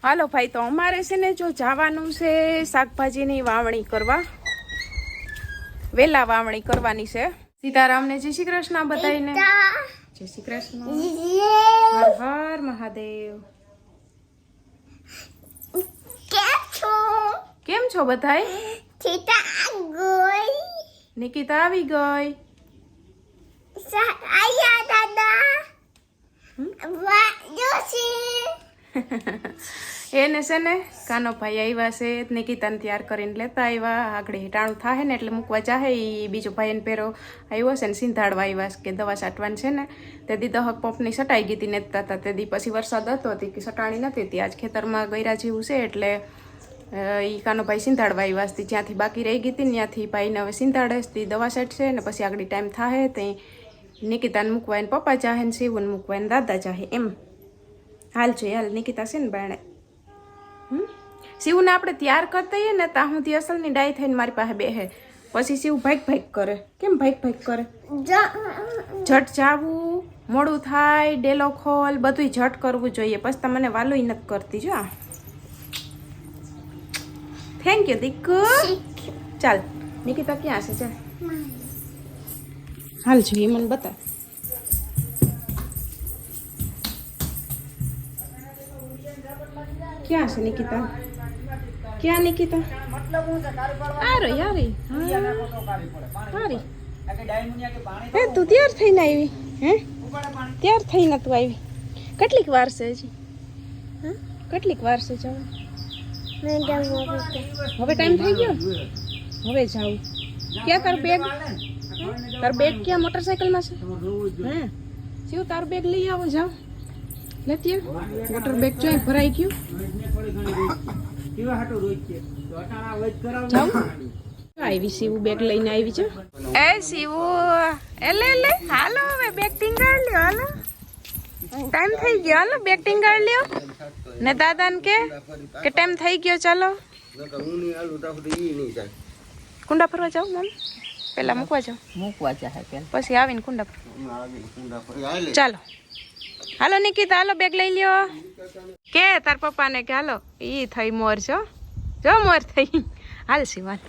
હાલો ભાઈ, તો અમારે છે ને જો જવાનું છે શાકભાજીની વાવણી કરવા, વેલા વાવણી કરવાની છે. સીતારામને જય શ્રી કૃષ્ણ બધાઈને. જય શ્રી કૃષ્ણ. હર હર મહાદેવ. કેમ છો બધાય? નિકિતા આવી ગઈ. એને છે ને કાનો ભાઈ આવ્યા છે, નિકિતાને તૈયાર કરીને લેતા આવ્યા. આગળ ટાણું થાય ને એટલે મૂકવા ચાહે. એ બીજો ભાઈને પેરો આવ્યો છે ને સિંધાડવા આવ્યા કે દવા છાંટવાની છે ને. તે દી દહક પંપની સટાઈ ગઈ હતી નેતા હતા. તે દી પછી વરસાદ હતો કે સટાણી નથી હતી. આજ ખેતરમાં ગયરા જેવું છે એટલે એ કાનો ભાઈ સિંધાડવા આવ્યા હતી. જ્યાંથી બાકી રહી ગઈ હતી ત્યાંથી ભાઈને હવે સિંધાડે હતી, દવા છાંટશે ને પછી આગળ ટાઈમ થાય ત્યાં નિકિતાને મૂકવા એને પપ્પા ચાહે ને શિવને મૂકવા એને દાદા ચાહે એમ. હાલ જોઈએ હાલ. નિકિતા છે ને બાણે શિવને આપણે તૈયાર કરતા હોઈએ ને ત્યાં સુધી અસલની ડાય થઈને મારી પાસે બેહે. પછી શિવ ભાગ કરે. કેમ ભાગ કરે? ઝટ જાવું, મોડું થાય, ડેલો ખોલ, બધું ઝટ કરવું જોઈએ. પછી તો મને વાલું નથી કરતી જો. Thank you Diku. ચાલ નિકિતા ક્યાં છે? ચાલ હાલ જોઈએ મને બતા. ક્યાં છે નિકિતા? ક્યાં નિકિતા? હારી હારી હારી. હે તું તૈયાર થઈને આવી? હે તૈયાર થઈને તું આવી? કેટલીક વાર છે હજી? હા કેટલીક વાર છે જવું? હવે ટાઈમ થઈ ગયો? હવે જાઉં. ક્યાં તારું બેગ? તારું બેગ ક્યાં મોટરસાઇકલમાં છે? હે શિવ તારું બેગ લઈ આવો. જાઓ લેતી વોટર બેગ જો ભરાઈ ગયું. આવી શિવ બેગ લઈને આવી છે. એ શિવ એટલે હાલો હવે બેગ ટીંગાડ લ્યો. હાલો ટાઈમ થઈ ગયો. હાલો બેગ ટીંગાડ લ્યો ને દાદાને કે ટાઈમ થઈ ગયો. ચાલો કુંડા ફરવા જાવ. મમ્મી પેલા મૂકવા જાવ પછી આવીને કુંડા ફરવા. ચાલો હાલો નિકિતા હાલો બેગ લઈ લ્યો. કે તાર પપ્પાને કે હાલો ઈ થઈ મોર છો. જો મોર થઈ. હાલ શિવાન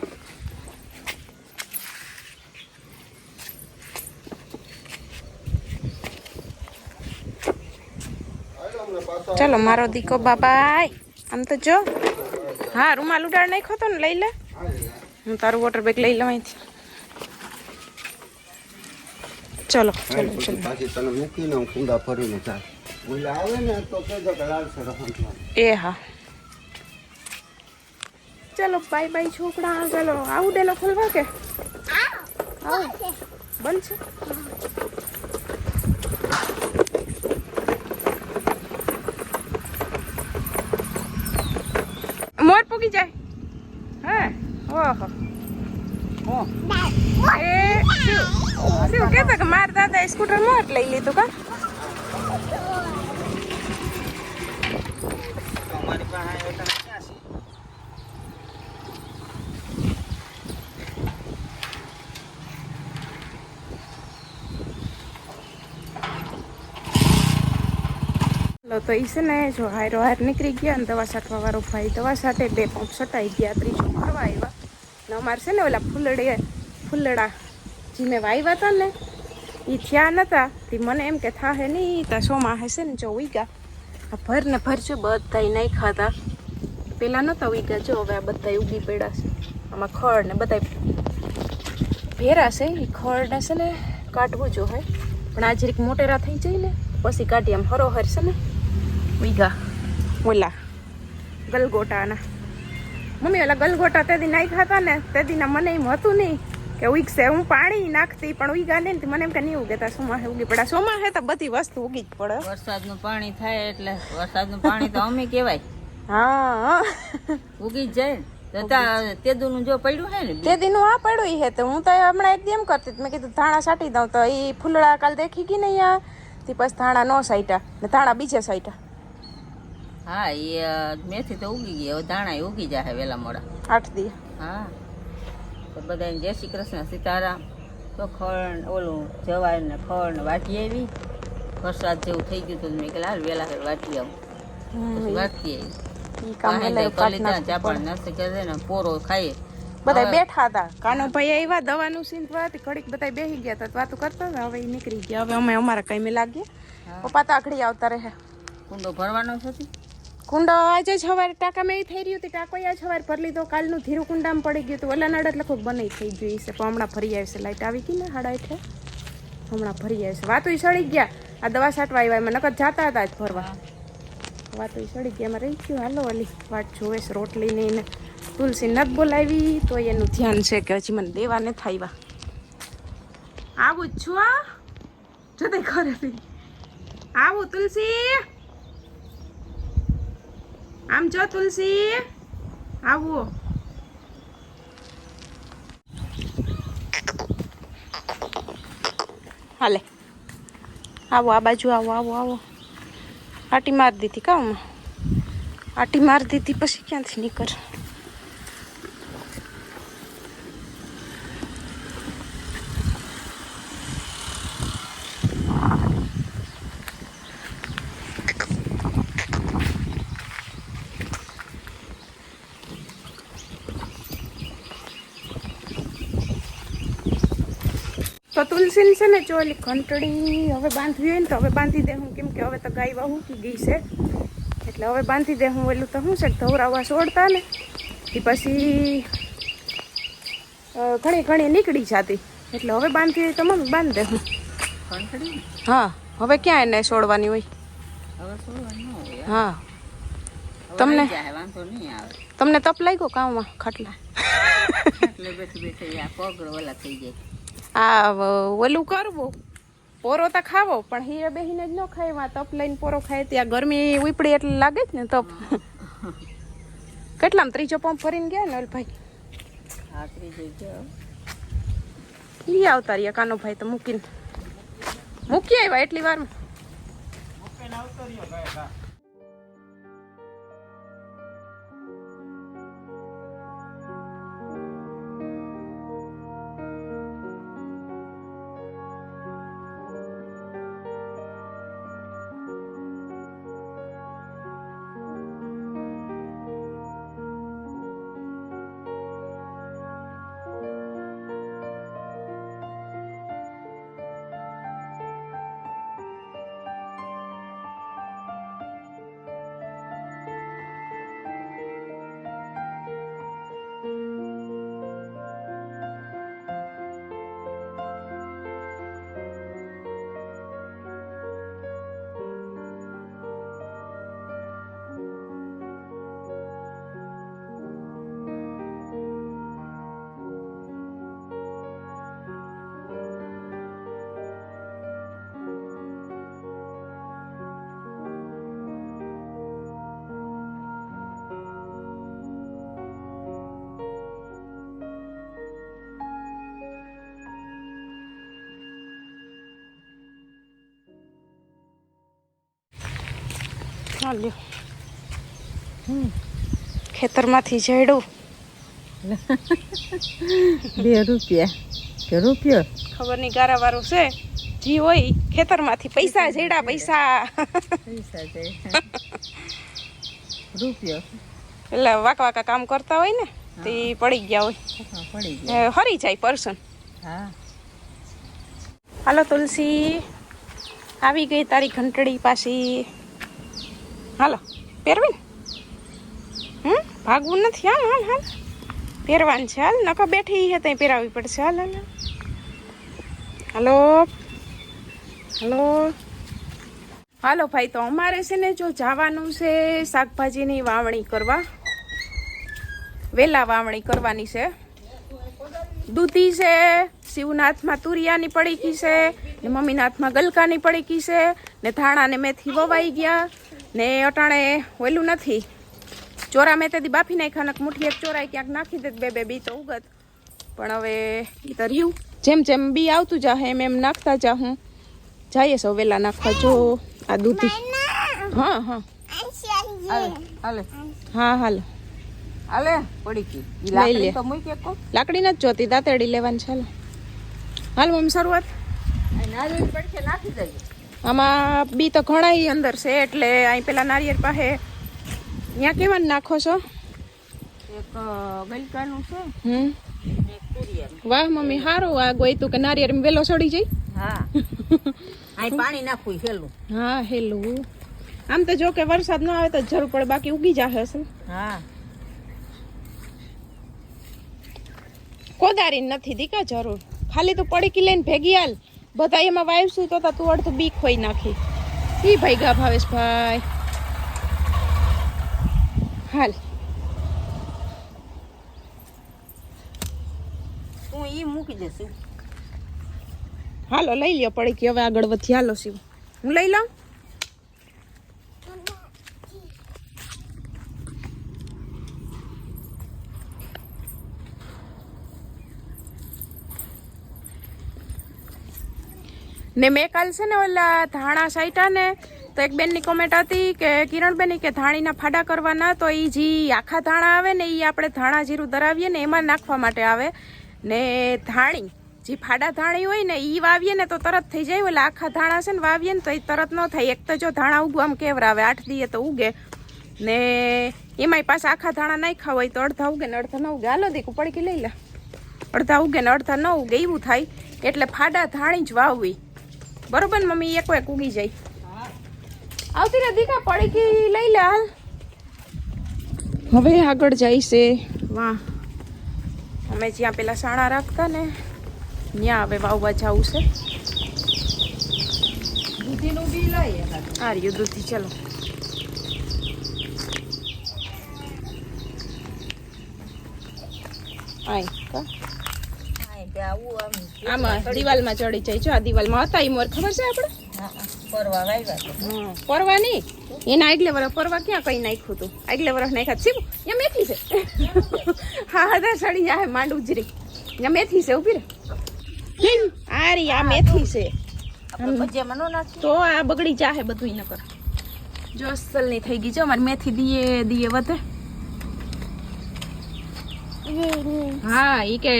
ચાલો મારો દીકો બાબાય. આમ તો જો હા રૂમાલ ઉડાડ નાખ્યો તો ને લઈ લે. હું તારું વોટર બેગ લઈ લઉં અહીંથી. ચલો ચલો ચલો. પાછી તને મૂકીને હું કુંડા ફરીને ચાલ. ઓલા આવે ને તો કહેજો કે લાલ સર. એ હા ચલો બાય બાય છોકરા. ચલો આવું ડેલો ખોલવા કે આવું બંધ છે? મોર પૂગી જાય. હા ઓહો એ શું કહેતા કે મારા દાદા સ્કૂટર મોર લઈ લીધું કા? અમારી પાસે ક્યાં છે? તો એ છે ને જો હારો હાર નીકળી ગયા ને દવા છાંટવા વાળો ભાઈ દવા છાંટે. 2 પંપ છટાઈ ગયા. ત્રીજો ફરવા આવ્યા ને અમારે છે ને ઓલા ફૂલડા જે મેં વાવ્યા હતા ને એ થયા નતા. તે મને એમ કે થાહે નહીં ત્યાં સોમાં હશે ને જો ઉગ્યા. આ ભર ને ભર છે બધા નહીં ખાતા. પેલા નતા ઉગ્યા જો હવે આ બધા ઉગી પડ્યા છે. આમાં ખડ ને બધા ભેરા છે. એ ખડ છે ને કાઢવું જો હે પણ આ જરીક મોટેરા થઈ જાય ને પછી કાઢી. આમ હરોહર છે ને ઉગ્યા ઓલા ગલગોટાના. મમ્મી ઓલા ગલગોટા તે દી નાઈ ખાતા ને તે દીના મને એમ હતું નહીં કે ઉગશે. હું પાણી નાખતી પણ ઉગા ને મને એમ કે નહીં ઉગેતા. સોમાં ઉગી પડ્યા. સોમાં હે તો બધી વસ્તુ ઉગી જ પડે. વરસાદનું પાણી થાય એટલે વરસાદનું પાણી તો અમે કહેવાય. હા ઉગી જ જાય. તેદુનું જો પડ્યું હે ને તે દીનું આ પડ્યું હે તો હું તો હમણાં એકદમ કરતી. મેં કીધું ધાણા છાંટી દઉં તો એ ફૂલડા કાલ દેખી ગઈ ને અહીંયા થી પછી ધાણા નો સાઈટા ને ધાણા બીજે સાઈટા. હા એ મેથી તો ઉગી ગઈ. હવે ધાણા ઉગી જાય વેલા મોડા 8 દી. હા તો બધાને જય શ્રી કૃષ્ણ સીતારામ. તો ખડ ઓલું જવાય ને ખડ ને વાટી આવી. વરસાદ જેવું થઈ ગયું તો મેં કે હાલ વેલા વાટી આવું. પછી વાટી આવી. ઈ કામ વેલા કરી લીધા ચા પાણી નાસ્તો કરે ને પોરો ખાઈએ બધા બેઠા હતા. કાનુભાઈ આવ્યા દવાનું સીંધવા હતી, ઘડીક બધા બેસી ગયા હતા, વાતો કરતા હતા. હવે ઈ નીકળી ગયા. હવે અમે અમારા કામે લાગીએ. પપ્પા તાકડી આવતા રહે. કુંડો ભરવાનો છે કુંડો આજે જ સવારે ટાંકામાં એ થઈ રહ્યું હતું, ટાંકો આજ સવારે ભરી લીધો. કાલનું ધીરું કુંડામાં પડી ગયું હતું, ઓલા નડ એટલે ખૂબ બનાવી થઈ ગયું છે. પણ હમણાં ભરી આવશે, લાઈટ આવી ગઈ ને 8:30 હમણાં ભરી આવશે. વાતો સડી ગયા, આ દવા છાંટવા આવ્યા, એમાં નકર જતા હતા જ ભરવા. વાતો સડી ગયા, એમાં રહી ગયું. હાલો ઓલી વાટ જોવે છે રોટલીની ને તુલસી નથી બોલાવી તો એનું ધ્યાન છે કે હજી મને દેવા ને થાયવા. આવું જ છું આ જતે ઘરેથી આવું. તુલસી આમ જો, તુલસી આવો. હાલે આવો, આ બાજુ આવો આવો આવો. આટી મારી દીધી કામ, આટી મારી દીધી પછી ક્યાંથી નીકળ. તો તુલસી છે ને જો ઓલી ઘંટડી હવે બાંધવી હોય ને તો હવે બાંધી દે હું, કેમ કે હવે તો ગાય વાહુકી ગઈ છે એટલે હવે બાંધી દે હું. ઓલું તો શું છે ધવરાવા છોડતા ને એ પછી ઘણી નીકળી જતી એટલે હવે બાંધી તો મમ્મી બાંધી દે હું. હા હવે ક્યાં એને છોડવાની હોય? હા તમને તપ લાગ્યો કામમાં ખાટલા? આ ઓલું કરવું પોરો તો ખાવો પણ હીરે બેહીને જ ન ખાય. તપ લઈને પોરો ખાય ત્યાં ગરમી ઉપડી એટલે લાગે જ ને તપ. કેટલામ ત્રીજો પંપ ભરીને ગયા ને ભાઈ? ઈ આવતા રહ્યા કાનો ભાઈ તો મૂકી આવ્યા એટલી વારમાં. ખેતરમાંથી જડ્યું 2 રૂપિયા કે રૂપિયો ખબર નહીં ગારા વાળું છે જી હોય ખેતરમાંથી પૈસા જડ્યા પૈસા રૂપિયો એટલે વાકા કામ કરતા હોય ને તે પડી ગયા હોય હરી જાય પર્સન. હા હાલો તુલસી આવી ગઈ તારી ઘંટડી પાછી. હાલો પહેરવી ને ભાગવું નથી. હાલ હાલ હાલ પહેરવાનું છે. હાલ નકો બેઠી છે ત્યાં પહેરાવી પડશે. હાલ હાલ હાલો હાલો હાલો ભાઈ. તો અમારે છે ને જો જવાનું છે શાકભાજીની વાવણી કરવા. વેલા વાવણી કરવાની છે. દૂધી છે, શિવના હાથમાં તુરિયાની પડીકી છે ને મમ્મીના હાથમાં ગલકાની પડીકી છે ને ધાણા ને મેથી વવાઈ ગયા ને અટાણે ઓલું નથી ચોરા મેં તેથી બાફી નાખ્યા ને મુઠ્ઠી એક ચોરાય ક્યાંક નાખી દે 2 બી તો ઉગત. પણ હવે એ તો રહ્યું જેમ જેમ બી આવતું જાહે એમ એમ નાખતા જાહું. જઈએ સૌ વેલા નાખવા. જો આ દૂધી હા હા હાલે હા હાલો હાલે પડી ગઈ લઈ લે. તો મૂકી કો લાકડી નથી જોતી દાંતેડી લેવાની. ચાલો હાલ મમ્મી શરૂઆત. નારિયેળ પડખે નાખી દઈએ. આમાં બી તો ઘણા અંદર છે એટલે અહીં પેલા નારિયેળ પાસે અહીંયા કેવાનું નાખો છો? એક ગલકાનું છે હમ ને એક તુરિયાનું. વાહ મમ્મી સારું આ ગોયતું કે નારિયેળ વેલો સડી જાય. હા અહીં પાણી નાખવું હેલું. હા હેલું. આમ તો જો કે વરસાદ ન આવે તો જરૂર પડે, બાકી ઉગી જશે અસલ. હા કોદારી નથી દીકા જરૂર, ખાલી તું પડીકી લઈને ભેગી હાલ. બધા એમાં વાવશું તો તું અડધું બી ખોઈ નાખી. ઈ ભાઈ ગા ભાવેશભાઈ હાલ. હું ઈ મૂકી દેશું. હાલો લઈ લ્યો પડીકી, હવે આગળ વધી. હાલો શિવ હું લઈ લઉં. ને મેં કાલ છે ને ઓલા ધાણા સાઈટા ને તો એક બેનની કોમેન્ટ હતી કે કિરણબેની કે ધાણીના ફાડા કરવાના, તો એ જે આખા ધાણા આવે ને એ આપણે ધાણા જીરું દરાવીએ ને એમાં નાખવા માટે આવે. ને ધાણી જે ફાડા ધાણી હોય ને એ વાવીએ ને તો તરત થઈ જાય. ઓલા આખા ધાણા છે ને વાવીએ ને તો એ તરત ન થાય. એક તો જો ધાણા ઉગવા આમ કેવરાવે 8 દીએ તો ઉગે, ને એમાંય પાછા આખા ધાણા નાખ્યા હોય તો અડધા ઉગે ને અડધા ન ઉગે. હાલો દીકું પડીકી લઈ લે. અડધા ઉગે ને અડધા ન ઉગે એવું થાય. એટલે ફાડા ધાણી જ વાવવી, બરોબર ને મમ્મી? એક એક ઉગી જાય. આવતી રે દીકા પડીકી લઈ લે હાલ. હવે આગળ જાય છે વાહ. અમે જ્યાં પેલા સાણા રાખતા ને ત્યાં હવે વાવવા જવું છે. દૂધીનું બી લઈએ. આ રહ્યું દૂધી. ચલો આય કા આમાં દિવાલમાં ચડી જાય. જો આ દિવાલમાં હતા એ મોર ખબર છે આપણે? પરવા વાવ્યા છે. પરવા નહીં, એના આગલે વર્ષ પરવા ક્યાં કઈ નાખ્યું હતું? આગલે વર્ષ નાખ્યા શિવ. અહીંયા મેથી છે. હા હા સડી જાય માંડ ઉજરી. અહીંયા મેથી છે, ઉભી રે. આ રી આ મેથી છે. ભજીયામાં નો નાખી તો આ બગડી જાહે બધું ન કર. જો અસલ ની થઈ ગઈ છે અમારી મેથી. દીએ દીએ વધે. હા ઈ કે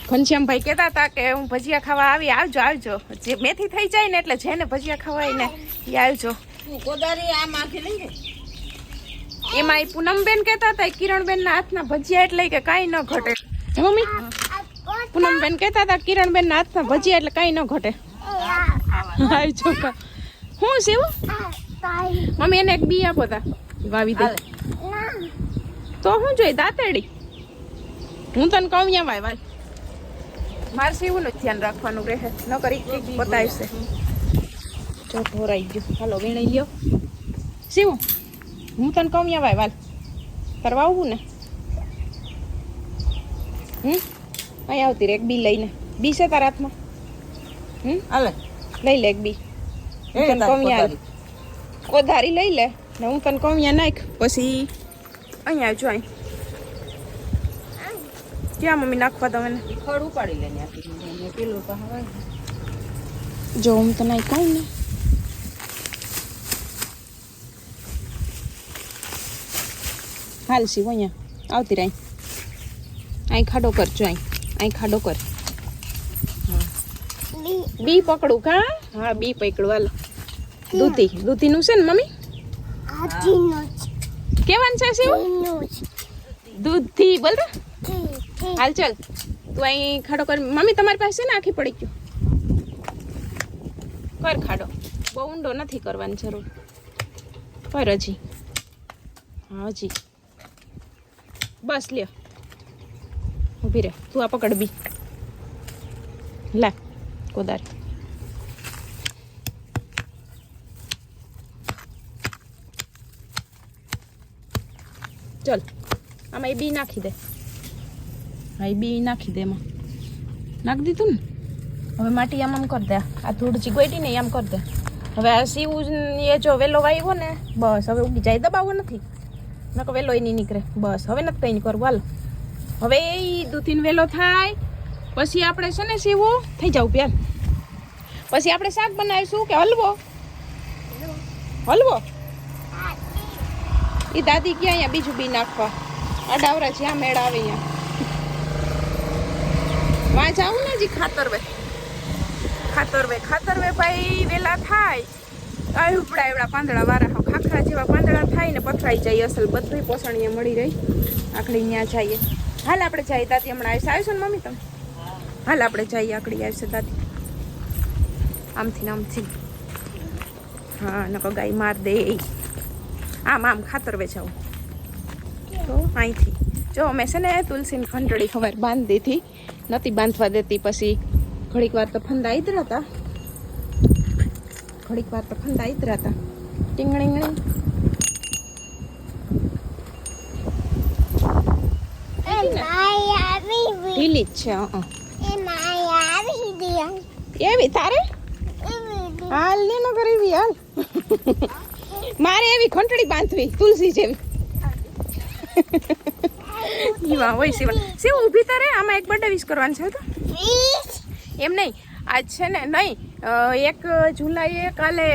ઘનશ્યામભાઈ કહેતા હતા કે હું ભજીયા ખાવા આવી, આવજો આવજો. જે મેથી થઈ જાય ને એટલે જેને ભજીયા ખવાય ને એ આવજો. કોદારી આ માથે લઈ ગઈ. એમાં એ પૂનમબેન કહેતા હતા કિરણબેન ના હાથના ભજીયા એટલે કે કાંઈ ન ઘટે. મમ્મી પૂનમબેન કહેતા હતા કિરણબેન ના હાથના ભજીયા એટલે કાંઈ ન ઘટે. આવજો કા હું શિવ મમ્મી એને એક બી આપો તા વાવી દે તો હું જોઈ દાંતેડી. હું તને કહું ત્યાં વાય વાય. મારે સીવું નું ધ્યાન રાખવાનું રહે, ન કરી બતાવશે. જો ઢોરાઈ ગયું. હાલો વીણી લ્યો સીવું. હું તને કહું ત્યાં વાય વાલ કરવા આવું ને. અહીં આવતી રે એક બી લઈને. બી છે તારા હાથમાં? હાલે લઈ લે એક બી. હું તને કહું ત્યાં કોધારી લઈ લે ને હું તને કહું ત્યાં નાખ. પછી અહીંયા આવજો. અહીં ક્યાં મમ્મી નાખવા દો મને? ખડ ઉપાડી લે ને પેલું તો હવાય. જો હું તો નહીં કહું ને. હાલ શિવ અહીંયા આવતી રહી. અહીં ખાડો કર. જો અહીં ખાડો કર. બી પકડું કા? હા બી પકડું. હાલ દૂધીનું છે ને મમ્મી? કેવાનું છે શિવ? દૂધી બોલ રે. હાલ ચાલ તું અહીં ખાડો કર. મમ્મી તમારી પાસે ને આખી પડી ગયું. કર ખાડો. બહુ ઊંડો નથી કરવાની જરૂર. કર હજી. હા હજી બસ લ્યો. ઊભી રહે તું. આ પકડ બી. લા કોદારી. ચલ આમાં એ બી નાખી દે. હા એ બી નાખી દે એમાં. નાખી દીધું ને. હવે માટી આમ આમ કરી દે. આ ધૂળ ચીગોઈટી ને આમ કરી દે. હવે આ સીવું એ જો વેલો વાવ્યો ને બસ હવે ઉગી જાય. દબાવો નથી નકો વેલો એ નહીં નીકળે. બસ હવે નથી કંઈ કરવું. હાલ હવે એ દૂધીને વેલો થાય પછી આપણે છે ને સીવો થઈ જાવ પ્યાર. પછી આપણે શાક બનાવીશું કે હલવો? હલવો એ દાદી ક્યાં અહીંયા બીજું બી નાખવા. આ ડાવરા જ્યાં મેળ આવે અહીંયા વાં જાવું ને હજી ખાતરવે ભાઈ વેલા થાય આવડા એવડા પાંદડા વાળા ખાખરા જેવા પાંદડા થાય ને પથરાઈ જાય અસલ બધી પોષણીએ મળી રહી. આખડી ત્યાં જઈએ. હાલ આપણે જઈએ દાદી હમણાં આવશે ને મમ્મી તમે? હાલ આપણે જઈએ આકડી આવશે દાદી. આમથી ને આમથી. હા નકો ગાય માર દે. આમ આમ ખાતર વેચાવું તો અહીંથી જો અમે છે ને તુલસીની ઘંટડી ખબર બાંધી હતી, નથી બાંધવા દેતી. પછી ઘડીક વાર તો ફંદા ઈધરા હતા, ટીંગણીંગણી. ઢીલી જ છે. એવી તારે હાલ ને ન કરી હાલ. મારે એવી ઘંટડી બાંધવી તુલસી જેવી. હોય શિવ ઊભી તારે આમાં એક બર્થડે વિશ કરવાનું છે તો એમ નહીં. આજ છે ને નહીં 1 જુલાઈએ કાલે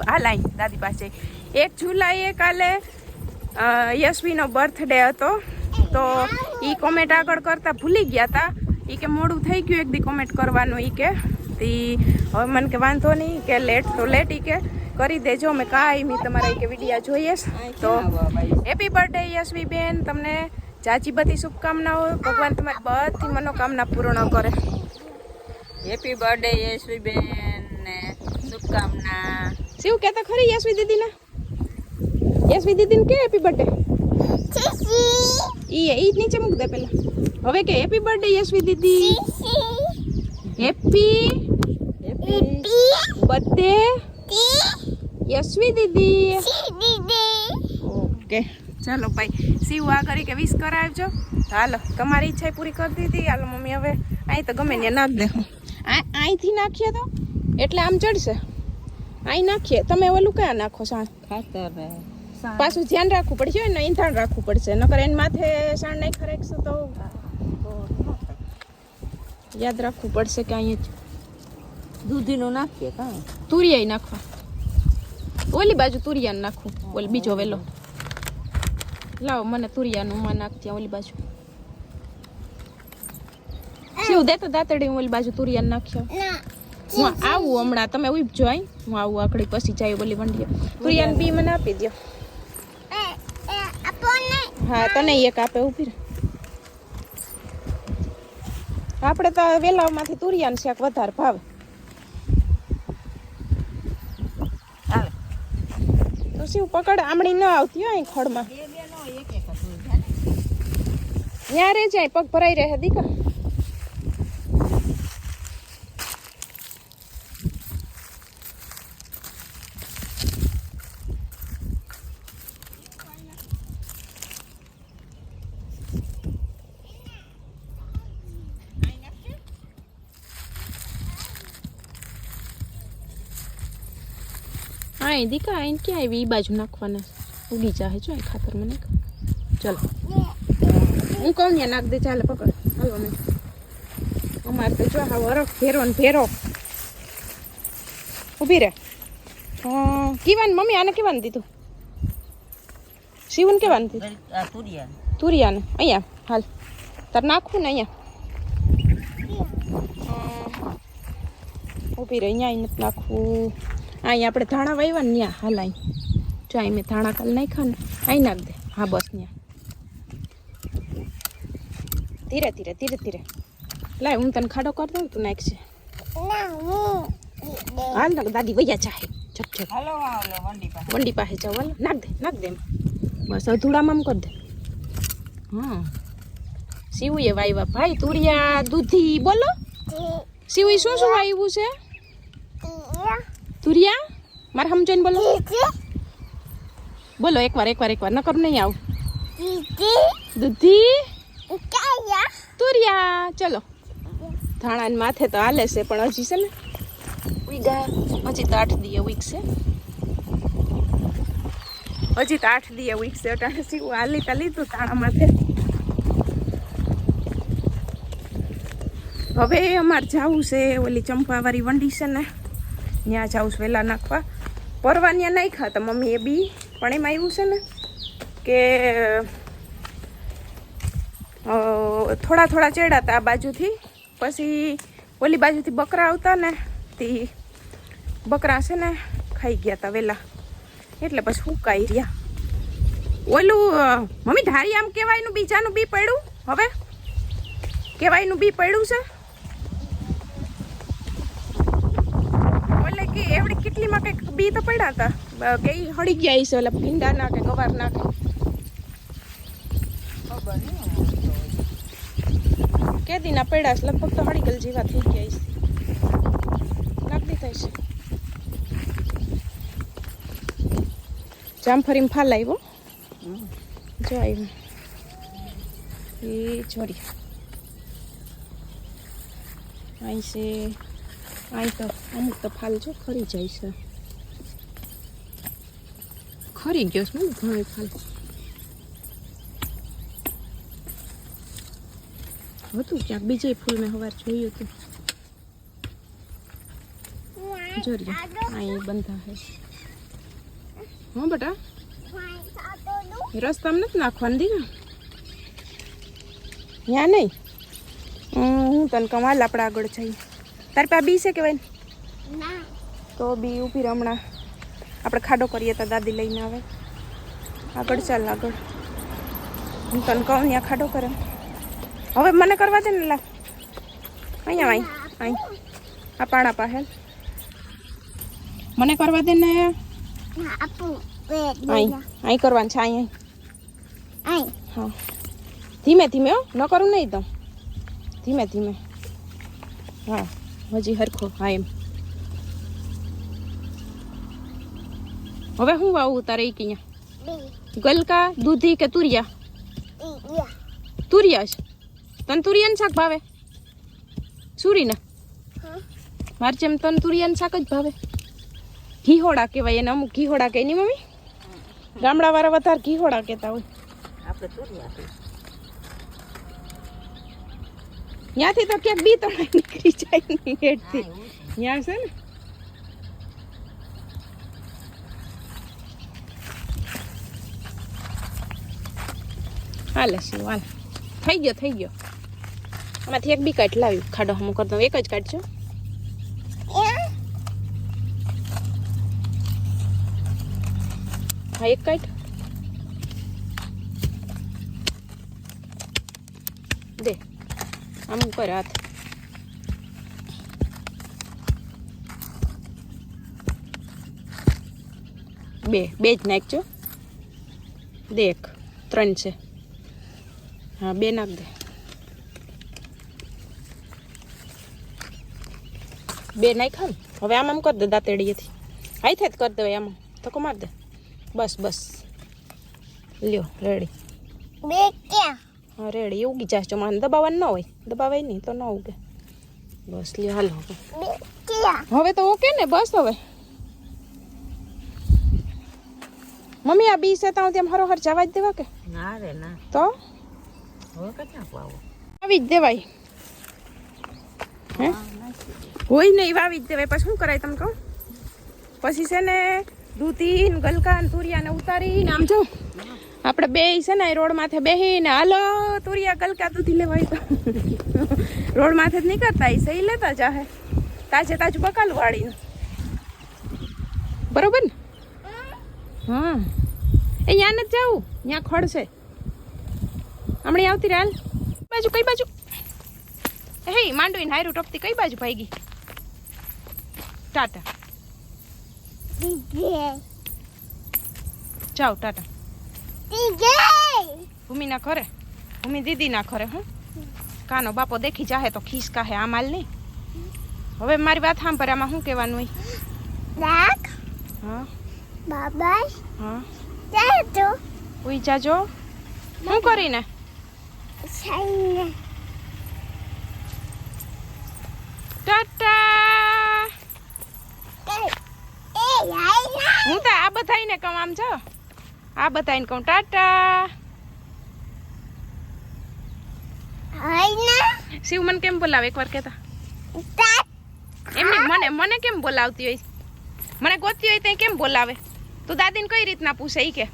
હાલ આઈ દાદી પાસે 1 જુલાઈએ કાલે યશવીનો બર્થડે હતો. તો એ કોમેન્ટ આગળ કરતા ભૂલી ગયા હતા. એ કે મોડું થઈ ગયું એક દી કોમેન્ટ કરવાનું. એ કે હવે મને કે વાંધો નહીં કે લેટ તો લેટ. એ કે કરી દેજો અમે કાંઈ તમારા કે વિડીયા જોઈએ. તો હેપી બર્થડે યશવી બેન, તમને જાજી બધી શુભકામનાઓ. ભગવાન તમારી બધી મનોકામના પૂર્ણ કરે. હેપી બર્થડે યશવી બેન ને શુભકામના. શિવ કહેતા ખરી યશવી દીદીને? યશવી દીદીને કે હેપી બર્થડે? ઈ નીચે મૂક દે પેલા. હવે કે હેપી બર્થડે યશવી દીદી. હેપી બર્થડે યશવી દીદી. ઓકે ચાલો ભાઈ શિવ આ કરી કે વિશ કરાવજો. હાલો તમારી ઈચ્છા પૂરી કરી દીધી. હાલો મમ્મી હવે અહીં તો ગમે ત્યાં નાખ દે. અહીંથી નાખીએ તો એટલે આમ ચડશે. અહીં નાખીએ તમે ઓલું કયા નાખો સાણ? ખાતર પાછું ધ્યાન રાખવું પડશે ને, ઈંધણ રાખવું પડશે. નકર એને માથે સાણ નહીં ખરેખશે તો યાદ રાખવું પડશે કે અહીંયા દૂધીનું નાખીએ કાં તુરિયા નાખવા. ઓલી બાજુ તુરિયાનું નાખવું. ઓલી બીજો વેલો લાવો મને તુરિયાનું માં નાખતી ઓલી બાજુ. શું દેતો દાતડી હું ઓલી બાજુ તુરિયાનું નાખ્યો. હું આવું હમણાં તમે ઉભજો અહીં. હું આવું આકડી પછી જાય ઓલી વંડીએ. તુરિયાનું બી મને આપી દો. હા તને એક આપે ઊભી રહે. આપણે તો વેલાવમાંથી તુરિયાનું શાક વધારે ભાવે. તો શું પકડ આમળી ન આવતી હોય ખડમાં. ત્યાં રે જાય પગ ભરાઈ રહે દીકા. હા દીકા આઈને ક્યાં આવી? એ બાજુ નાખવાના ઉગી જાય જો ખાતર મને. ચાલો હું કહું ત્યાં નાખ દે. ચાલે પકડ હાલો ને. અમારે તો જો હા વરખ ભેરો ને ભેરો. ઊભી રે. કેવાનું મમ્મી આને કેવાનું દીધું? શિવને કેવાનું દીધું? તુરિયાને અહીંયા હાલ તાર નાખવું ને અહીંયા. ઊભી રે અહીંયા નથી નાખવું. અહીં આપણે ધાણા વાવ્યા ને ત્યાં હાલ અહીં જો અહીં મેં ધાણા કાલ નાખ્યા ને અહીં નાખ દે. હા બસ ત્યાં ધીરે ધીરે ધીરે ધીરે. લાય હું તને ખાડો કરી દઉં તું નાખશે. હાલ નાખ દાદી વૈયા ચાહે ચક ચક વંડી પાસે જાવ. હાલ નાખ દે બસ અધૂળામાં આમ કરી દે. હા શિવુએ વાવ્યા ભાઈ તુરિયા દૂધી. બોલો શિવું શું શું વાવ્યું છે? તુરિયા મારે સમજાઈને બોલો. બોલો એકવાર નકર નહીં આવું. દૂધી તુરિયા. ચલો ધાણા માથે તો હાલે છે પણ હજી છે ને ઉગા હજી તો 8 દીએ ઉગશે. અટાણે સીવું હાલી તા લીધું ધાણા માથે. હવે અમારે જવું છે ઓલી ચંપાવાળી વંડી છે ને ત્યાં જાઉં છું વહેલા નાખવા. પરવા ત્યાં નાખ્યા હતા મમ્મી એ બી. પણ એમાં એવું છે ને કે થોડા થોડા ચડ્યા હતા આ બાજુથી. પછી ઓલી બાજુથી બકરા આવતા ને તે બકરા છે ને ખાઈ ગયા હતા વેલા, એટલે પછી સુકાઈ રહ્યા. ઓલું મમ્મી ધારી આમ કેવાયનું બીજાનું બી પડ્યું, હવે કેવાયનું બી પડ્યું છે. ઓલે કે એવડી કેટલીમાં કંઈક બી તો પડ્યા હતા, કે ઈ હળી ગયા છે ઓલા ભીંડા ના કે ગવાર ના કે કેદી ના પડ્યા છે, લગભગ તો હળી ગયેલ જેવા થઈ ગયા છે. નાખી થાય છે જામફળીમાં ફાલ આવ્યો જો આવ્યું એ જોડી અહીં છે. અહીં તો અમુક તો ફાલ જો ખરી જાય છે, ખરી ગયો છે ને ઘણો ફાલ હતું ક્યાંક બીજે ફૂલ મેં સવાર જોયું હતું. જોરી અહીં બંધા હે. હા બેટા રસ્તામાં નથી નાખવાની દીકરા, ત્યાં નહીં. હું તને કમાલ આપણે આગળ જઈએ. તારી પાસે બી છે કે ભાઈ? તો બી ઊભી હમણાં આપણે ખાડો કરીએ તો દાદી લઈને આવે. આગળ ચાલ આગળ, હું તને કહું ત્યાં ખાડો કરે. હવે મને કરવા દે ને લા, અહીંયા અહીં અહીં આ પાણા પાસે મને કરવા દે ને. અહીં અહીં કરવાનું છે, અહીં અહીં. હા ધીમે ધીમે હો, ન કરું નહીં તો ધીમે ધીમે. હા હજી હરખો. હા એમ. હવે હું વાવું તારે એ કયા ગલકા દૂધી કે તુરિયા? તુરિયા છે. તને તુરિયાનું શાક ભાવે? સુરીને મારે જેમ તને તુરિયાનું શાક જ ભાવે. ઘીહોડા કહેવાય એને, અમુક ઘીહોડા કહે ની મમ્મી, ગામડા વાળા વધારે ઘીહોડા કહેતા હોય. આપણે તુરિયા ત્યાંથી તો ક્યાંક બી તો નીકળી જાય ને હેઠથી. ત્યાં છે ને હાલે શિવ હાલ. થઈ ગયો થઈ ગયો. આમાંથી એક બી કાઢ લાવ્યું, ખાડો હમું કરી દઉં. એક જ કાઢજો. હા એક કાઢ દે. આમ ઉપર હાથ. બે જ નાખજો. દેખ 3 છે. હા 2 નાખ દે. 2 નાખ્યા ને. હવે આમ કરી દે દાંતેડીએથી. હાથે જ કરી દે આમાં, ધક્કો માર દે. બસ બસ લ્યો રેડી. હા રેડી. ઉગી જશે. મને દબાવવાનું ન હોય, દબાવાય નહીં તો ન ઉગે. બસ લ્યો હાલો. હવે તો ઓકે ને? બસ હવે મમ્મી આ બી છે તો તેમ હરોહર જવા જ દેવા કે? ના રે ના. તો હવે કેટલા પાવો વાવી જ દેવાય. હે હોય નહીં, વાવી જ દેવાય. પછી શું કરાય તમે કહો? પછી છે ને દૂધી ને ગલકા ને તુરિયા ને ઉતારીને આમ જો આપણે બે છે ને રોડ માથે બેહીને હાલો તુરિયા ગલકા દૂધી લેવાય તો રોડ માથે જ નીકળતા એ સહી લેતા જાહે તાજે તાજું બકાલું વાળીને. બરોબર ને? હા એ ત્યાં નથી જવું, ત્યાં ખડ છે. હમણાં આવતી હાલ. બાજુ કઈ બાજુ? હે માંડવીને હાયરું ટપતી કઈ બાજુ ભાઈ ગઈ? ટાટા જાઓ ટાટા. ભૂમિ ના ખરે, ભૂમિ દીદી ના ખરે. હું કાનો બાપો દેખી જાહે તો ખીસ કાહે. આ માલ નહીં. હવે મારી વાત સાંભળ, આમાં શું કહેવાનું હોય? હા બાબા હા ચાલો ઉઈ જાજો. શું કરીને? ટાટા. હું તો આ બધાઈને કહું, આમ જો આ બધાઈને કહું ટાટા. શિવ મને કેમ બોલાવે એકવાર કહેતા? એમને મને કેમ બોલાવતી હોય? મને ગોતી હોય તો કેમ બોલાવે? તું દાદીને કઈ રીતના પૂછે? ઈ કે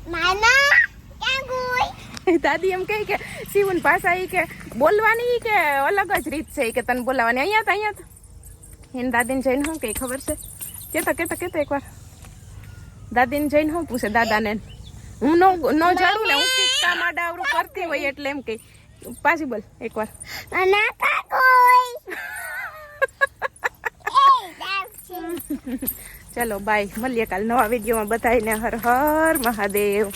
દાદી એમ કહે કે શિવન ભાષા ઈ કે બોલવાની કે અલગ જ રીત છે કે તને બોલાવાની. અહીંયા તો એને દાદીને જઈને શું કઈ ખબર છે? કેતા એકવાર દાદીને જઈને શું પૂછે દાદાને હું નો જાણું ને હું કિસ્સા માડાવરું કરતી હોય એટલે એમ કે પાછી બોલ એકવાર ના કોઈ ચલો બાય મળીએ કાલ નવા વિડીયોમાં બધાને હર હર મહાદેવ